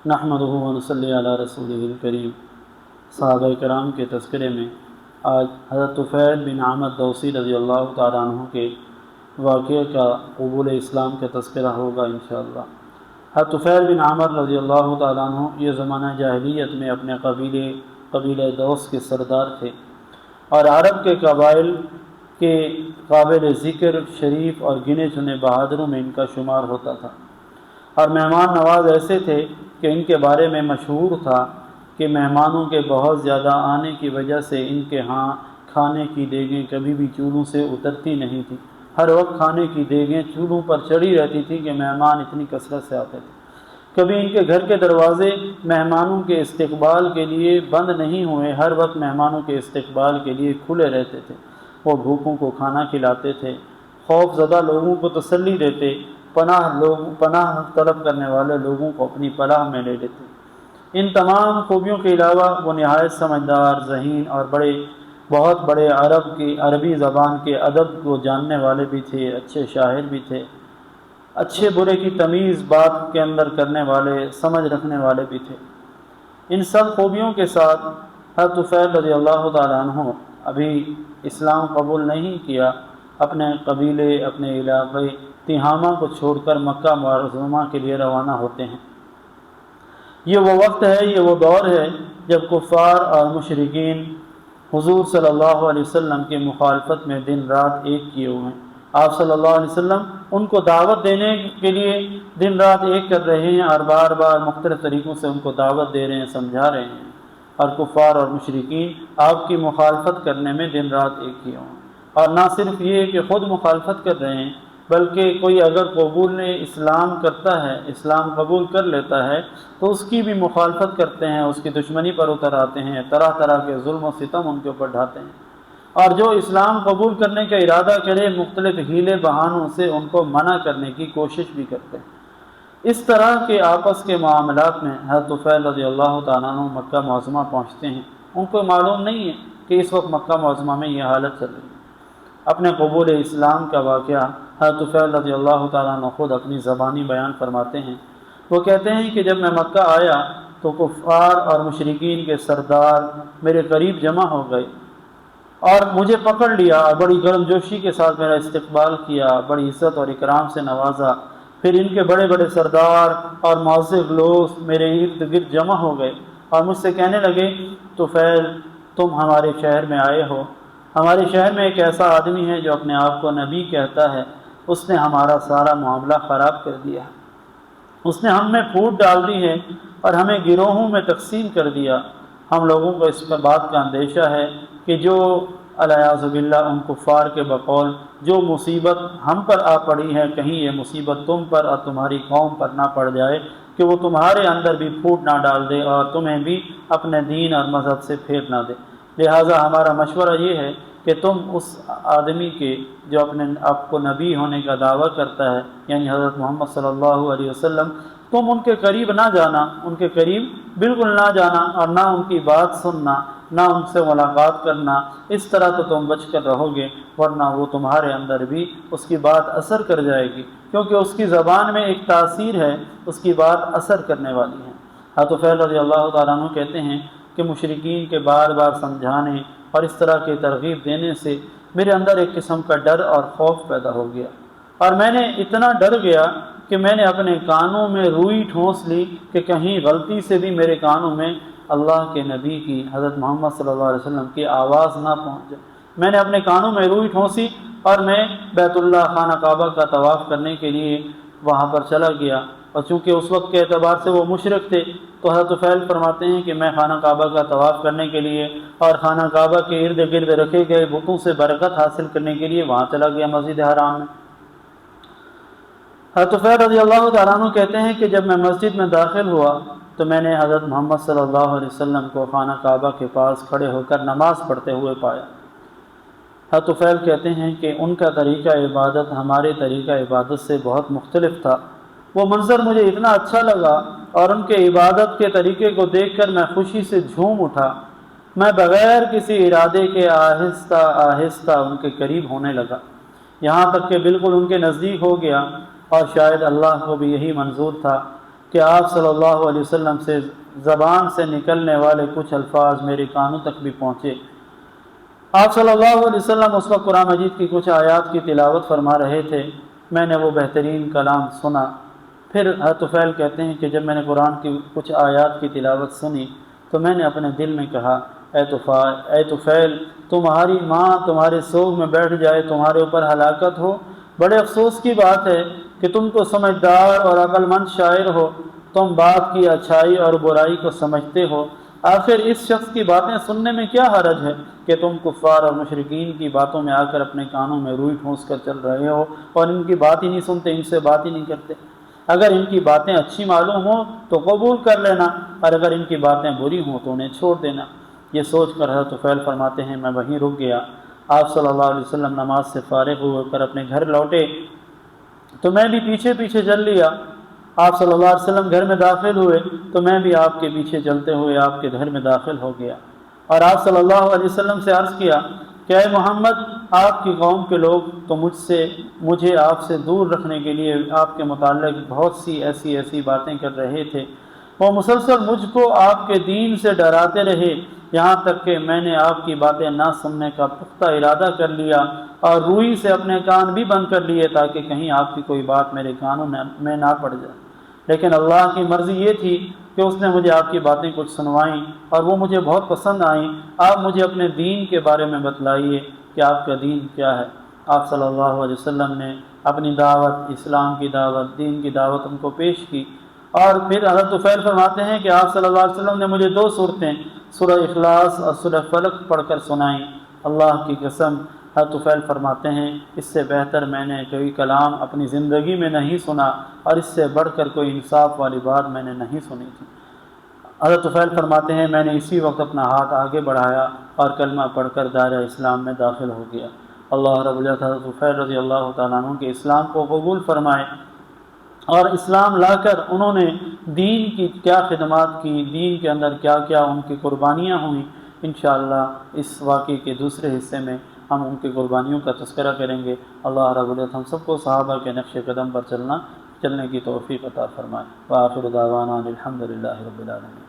نحمدہ و نصلی علی رسولہ الکریم۔ صحابہ کرام کے تذکرے میں آج حضرت طفیل بن عامر دوسی رضی اللہ تعالیٰ عنہ کے واقعے کا قبول اسلام کا تذکرہ ہوگا انشاءاللہ۔ حضرت طفیل بن عامر رضی اللہ تعالیٰ عنہ یہ زمانہ جاہلیت میں اپنے قبیلہ دوس کے سردار تھے، اور عرب کے قبائل کے قابل ذکر، شریف اور گنے چنے بہادروں میں ان کا شمار ہوتا تھا، اور مہمان نواز ایسے تھے کہ ان کے بارے میں مشہور تھا کہ مہمانوں کے بہت زیادہ آنے کی وجہ سے ان کے ہاں کھانے کی دیگیں کبھی بھی چولہوں سے اترتی نہیں تھی۔ ہر وقت کھانے کی دیگیں چولہوں پر چڑھی رہتی تھی کہ مہمان اتنی کثرت سے آتے تھے۔ کبھی ان کے گھر کے دروازے مہمانوں کے استقبال کے لیے بند نہیں ہوئے، ہر وقت مہمانوں کے استقبال کے لیے کھلے رہتے تھے۔ وہ بھوکوں کو کھانا کھلاتے تھے، خوف زدہ لوگوں کو تسلی دیتے، پناہ طلب کرنے والے لوگوں کو اپنی پناہ میں لے لیتے۔ ان تمام خوبیوں کے علاوہ وہ نہایت سمجھدار، ذہین اور بہت بڑے عربی زبان کے ادب کو جاننے والے بھی تھے، اچھے شاعر بھی تھے، اچھے برے کی تمیز بات کے اندر کرنے والے، سمجھ رکھنے والے بھی تھے۔ ان سب خوبیوں کے ساتھ حضرت طفیل رضی اللہ تعالیٰ عنہ ابھی اسلام قبول نہیں کیا، اپنے قبیلے، اپنے علاقے تہامہ کو چھوڑ کر مکہ معظمہ کے لیے روانہ ہوتے ہیں۔ یہ وہ وقت ہے، یہ وہ دور ہے جب کفار اور مشرکین حضور صلی اللہ علیہ وسلم کی مخالفت میں دن رات ایک کیے ہوئے ہیں۔ آپ صلی اللہ علیہ وسلم ان کو دعوت دینے کے لیے دن رات ایک کر رہے ہیں، اور بار بار مختلف طریقوں سے ان کو دعوت دے رہے ہیں، سمجھا رہے ہیں، اور کفار اور مشرکین آپ کی مخالفت کرنے میں دن رات ایک کیے ہوئے ہیں۔ اور نہ صرف یہ کہ خود مخالفت کر رہے ہیں، بلکہ کوئی اگر اسلام کرتا ہے، اسلام قبول کر لیتا ہے تو اس کی بھی مخالفت کرتے ہیں، اس کی دشمنی پر اتر آتے ہیں، طرح طرح کے ظلم و ستم ان کے اوپر ڈھاتے ہیں، اور جو اسلام قبول کرنے کا ارادہ کرے مختلف حیلے بہانوں سے ان کو منع کرنے کی کوشش بھی کرتے ہیں۔ اس طرح کے آپس کے معاملات میں حضرت طفیل رضی اللہ تعالیٰ عنہ مکہ معظمہ پہنچتے ہیں۔ ان کو معلوم نہیں ہے کہ اس وقت مکہ معظمہ میں یہ حالت چل رہی ہے۔ اپنے قبول اسلام کا واقعہ حضرت طفیل رضی اللہ تعالیٰ عنہ خود اپنی زبانی بیان فرماتے ہیں۔ وہ کہتے ہیں کہ جب میں مکہ آیا تو کفار اور مشرکین کے سردار میرے قریب جمع ہو گئے اور مجھے پکڑ لیا، اور بڑی گرم جوشی کے ساتھ میرا استقبال کیا، بڑی عزت اور اکرام سے نوازا۔ پھر ان کے بڑے بڑے سردار اور معزز لوگ میرے ارد گرد جمع ہو گئے اور مجھ سے کہنے لگے، طفیل تم ہمارے شہر میں آئے ہو، ہمارے شہر میں ایک ایسا آدمی ہے جو اپنے آپ کو نبی کہتا ہے، اس نے ہمارا سارا معاملہ خراب کر دیا، اس نے ہم میں پھوٹ ڈال دی ہے اور ہمیں گروہوں میں تقسیم کر دیا۔ ہم لوگوں کو اس بات کا اندیشہ ہے کہ جو الیاذ باللہ ان کفار کے بقول جو مصیبت ہم پر آ پڑی ہے، کہیں یہ مصیبت تم پر اور تمہاری قوم پر نہ پڑ جائے کہ وہ تمہارے اندر بھی پھوٹ نہ ڈال دے اور تمہیں بھی اپنے دین اور مذہب سے پھیر نہ دے۔ لہٰذا ہمارا مشورہ یہ ہے کہ تم اس آدمی کے جو اپنے آپ کو نبی ہونے کا دعویٰ کرتا ہے، یعنی حضرت محمد صلی اللہ علیہ وسلم، تم ان کے قریب نہ جانا، ان کے قریب بالکل نہ جانا، اور نہ ان کی بات سننا، نہ ان سے ملاقات کرنا۔ اس طرح تو تم بچ کر رہو گے، ورنہ وہ تمہارے اندر بھی اس کی بات اثر کر جائے گی، کیونکہ اس کی زبان میں ایک تاثیر ہے، اس کی بات اثر کرنے والی ہے۔ حضرت طفیل رضی اللہ تعالیٰ عنہ کہتے ہیں کہ مشرکین کے بار بار سمجھانے اور اس طرح کی ترغیب دینے سے میرے اندر ایک قسم کا ڈر اور خوف پیدا ہو گیا، اور میں نے اتنا ڈر گیا کہ میں نے اپنے کانوں میں روئی ٹھونس لی کہ کہیں غلطی سے بھی میرے کانوں میں اللہ کے نبی کی، حضرت محمد صلی اللہ علیہ وسلم کی آواز نہ پہنچ جائے۔ میں نے اپنے کانوں میں روئی ٹھونسی اور میں بیت اللہ خانہ کعبہ کا طواف کرنے کے لیے وہاں پر چلا گیا، اور چونکہ اس وقت کے اعتبار سے وہ مشرک تھے تو حضرت طفیل فرماتے ہیں کہ میں خانہ کعبہ کا طواف کرنے کے لیے اور خانہ کعبہ کے ارد گرد رکھے گئے بتوں سے برکت حاصل کرنے کے لیے وہاں چلا گیا، مسجد حرام میں۔ حضرت طفیل رضی اللہ تعالیٰ عنہ کہتے ہیں کہ جب میں مسجد میں داخل ہوا تو میں نے حضرت محمد صلی اللہ علیہ وسلم کو خانہ کعبہ کے پاس کھڑے ہو کر نماز پڑھتے ہوئے پایا۔ حضرت طفیل کہتے ہیں کہ ان کا طریقہ عبادت ہمارے طریقہ عبادت سے بہت مختلف تھا۔ وہ منظر مجھے اتنا اچھا لگا اور ان کے عبادت کے طریقے کو دیکھ کر میں خوشی سے جھوم اٹھا۔ میں بغیر کسی ارادے کے آہستہ آہستہ ان کے قریب ہونے لگا، یہاں تک کہ بالکل ان کے نزدیک ہو گیا، اور شاید اللہ کو بھی یہی منظور تھا کہ آپ صلی اللہ علیہ وسلم سے زبان سے نکلنے والے کچھ الفاظ میرے کانوں تک بھی پہنچے۔ آپ صلی اللہ علیہ وسلم اس وقت قرآن مجید کی کچھ آیات کی تلاوت فرما رہے تھے، میں نے وہ بہترین کلام سنا۔ پھر حضرت طفیل کہتے ہیں کہ جب میں نے قرآن کی کچھ آیات کی تلاوت سنی تو میں نے اپنے دل میں کہا، اے طفیل، تمہاری ماں تمہارے سوگ میں بیٹھ جائے، تمہارے اوپر ہلاکت ہو۔ بڑے افسوس کی بات ہے کہ تم تو سمجھدار اور عقل مند شاعر ہو، تم بات کی اچھائی اور برائی کو سمجھتے ہو، آخر اس شخص کی باتیں سننے میں کیا حرج ہے کہ تم کفار اور مشرکین کی باتوں میں آ کر اپنے کانوں میں روئی ٹھونس کر چل رہے ہو اور ان کی بات ہی نہیں سنتے، ان سے بات ہی نہیں کرتے۔ اگر ان کی باتیں اچھی معلوم ہوں تو قبول کر لینا، اور اگر ان کی باتیں بری ہوں تو انہیں چھوڑ دینا۔ یہ سوچ کر حضرت طفیل فرماتے ہیں میں وہیں رک گیا۔ آپ صلی اللہ علیہ وسلم نماز سے فارغ ہو کر اپنے گھر لوٹے تو میں بھی پیچھے پیچھے چل لیا۔ آپ صلی اللہ علیہ وسلم گھر میں داخل ہوئے تو میں بھی آپ کے پیچھے چلتے ہوئے آپ کے گھر میں داخل ہو گیا، اور آپ صلی اللہ علیہ وسلم سے عرض کیا کہ اے محمد، آپ کی قوم کے لوگ تو مجھے آپ سے دور رکھنے کے لیے آپ کے متعلق بہت سی ایسی باتیں کر رہے تھے، وہ مسلسل مجھ کو آپ کے دین سے ڈراتے رہے، یہاں تک کہ میں نے آپ کی باتیں نہ سننے کا پختہ ارادہ کر لیا اور روئی سے اپنے کان بھی بند کر لیے تاکہ کہیں آپ کی کوئی بات میرے کانوں میں نہ پڑ جائے۔ لیکن اللہ کی مرضی یہ تھی کہ اس نے مجھے آپ کی باتیں کچھ سنوائیں اور وہ مجھے بہت پسند آئیں۔ آپ مجھے اپنے دین کے بارے میں بتلائیے کہ آپ کا دین کیا ہے۔ آپ صلی اللہ علیہ وسلم نے اپنی دعوت، اسلام کی دعوت، دین کی دعوت ان کو پیش کی، اور پھر حضرت طفیل فرماتے ہیں کہ آپ صلی اللہ علیہ وسلم نے مجھے 2 صورتیں سورہ اخلاص اور سورہ فلق پڑھ کر سنائیں۔ اللہ کی قسم، حضرت طفیل فرماتے ہیں اس سے بہتر میں نے کوئی کلام اپنی زندگی میں نہیں سنا، اور اس سے بڑھ کر کوئی انصاف والی بات میں نے نہیں سنی تھی۔ حضرت طفیل فرماتے ہیں میں نے اسی وقت اپنا ہاتھ آگے بڑھایا اور کلمہ پڑھ کر دائرہ اسلام میں داخل ہو گیا۔ اللہ رب العزت حضرت طفیل رضی اللہ تعالیٰ عنہ کے اسلام کو قبول فرمائے، اور اسلام لا کر انہوں نے دین کی کیا خدمات کی، دین کے اندر کیا کیا ان کی قربانیاں ہوئیں۔ انشاءاللہ اس واقعے کے دوسرے حصے میں ہم ان کی قربانیوں کا تذکرہ کریں گے۔ اللہ رب العزت ہم سب کو صحابہ کے نقش قدم پر چلنے کی توفیق عطا فرمائے۔ وآخر دعوانا الحمدللہ رب العالمین۔